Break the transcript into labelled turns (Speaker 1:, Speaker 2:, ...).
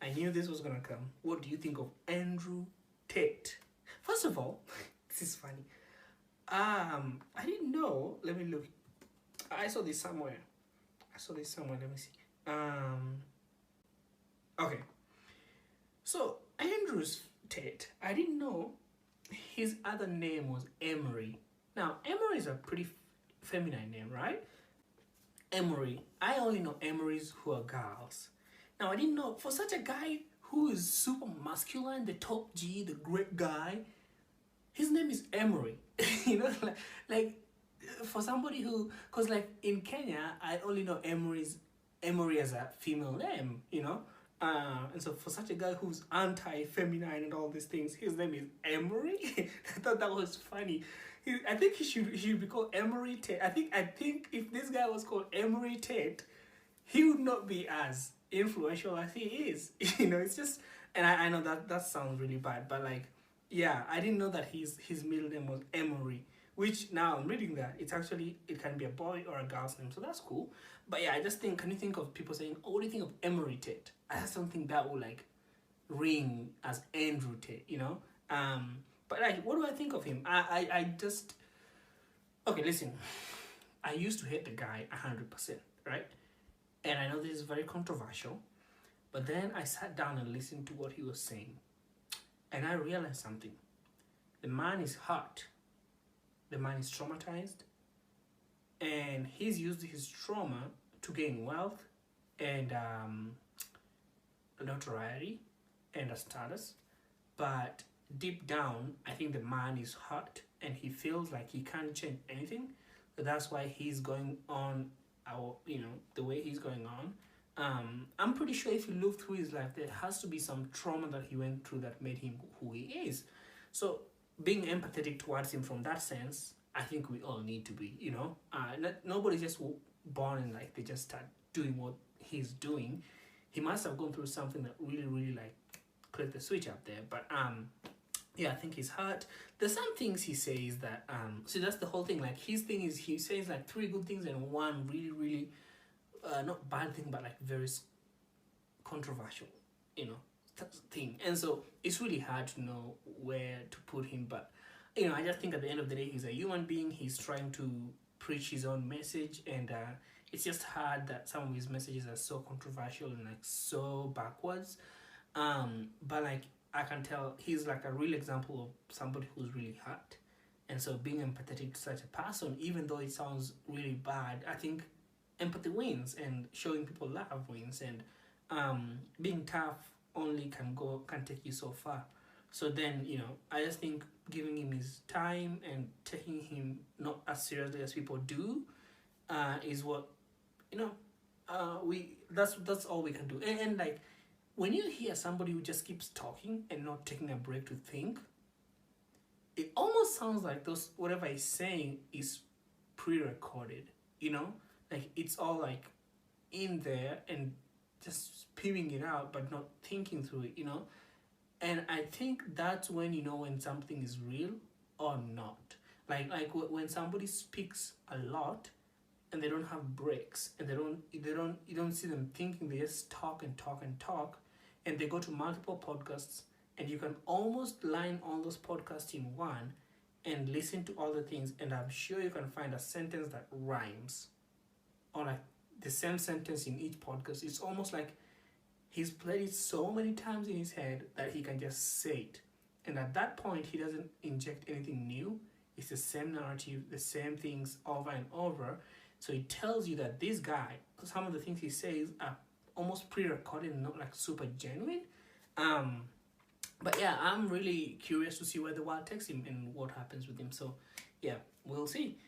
Speaker 1: I knew this was gonna come. What do you think of Andrew Tate? First of all, this is funny. I didn't know. Let me look. I saw this somewhere. Let me see. Okay. So Andrew's Tate. I didn't know his other name was Emery. Now Emery is a pretty feminine name, right? Emery. I only know Emerys who are girls. Now I didn't know for such a guy who is super masculine, the top G, the great guy. His name is Emery. you know, like for somebody who, cause like in Kenya, I only know Emery as a female name. And so for such a guy who's anti-feminine and all these things, his name is Emery. I thought that was funny. I think he should be called Emery Tate. I think if this guy was called Emery Tate, he would not be as influential as he is. It's just, and I know that sounds really bad, but like, yeah, I didn't know that his middle name was Emery, which now I'm reading that it can be a boy or a girl's name, so that's cool. But yeah, I just think, can you think of people saying, oh, what do you think of Emery Tate? I just don't think that would like ring as Andrew Tate, But like, what do I think of him? I just, okay, listen, I used to hate the guy 100%, right? And I know this is very controversial, but then I sat down and listened to what he was saying. And I realized something. The man is hurt. The man is traumatized. And he's used his trauma to gain wealth and notoriety and a status. But deep down, I think the man is hurt and he feels like he can't change anything. So that's why he's going on the way he's going on. I'm pretty sure if you look through his life, there has to be some trauma that he went through that made him who he is. So being empathetic towards him from that sense, I think we all need to be, nobody's just born and like they just start doing what he's doing. He must have gone through something that really, really like clicked the switch up there. But yeah, I think he's hurt. There's some things he says that see, that's the whole thing. Like his thing is he says like 3 good things and 1 really, really not bad thing, but like very controversial, thing. And so it's really hard to know where to put him. But I just think at the end of the day, he's a human being. He's trying to preach his own message, and it's just hard that some of his messages are so controversial and like so backwards. But like I can tell he's like a real example of somebody who's really hurt. And so being empathetic to such a person, even though it sounds really bad, I think empathy wins and showing people love wins, and being tough only can take you so far. So then, I just think giving him his time and taking him not as seriously as people do is what, that's all we can do. And like, when you hear somebody who just keeps talking and not taking a break to think, it almost sounds like whatever he's saying is pre-recorded, Like, it's all like in there and just spewing it out, but not thinking through it, And I think that's when you know when something is real or not. Like when somebody speaks a lot and they don't have breaks and you don't see them thinking. They just talk and talk and talk, and they go to multiple podcasts, and you can almost line all those podcasts in one and listen to all the things, and I'm sure you can find a sentence that rhymes, or like the same sentence in each podcast. It's almost like he's played it so many times in his head that he can just say it. And at that point, he doesn't inject anything new. It's the same narrative, the same things over and over. So it tells you that this guy, some of the things he says are almost pre-recorded and not like super genuine. But yeah, I'm really curious to see where the world takes him and what happens with him. So yeah, we'll see.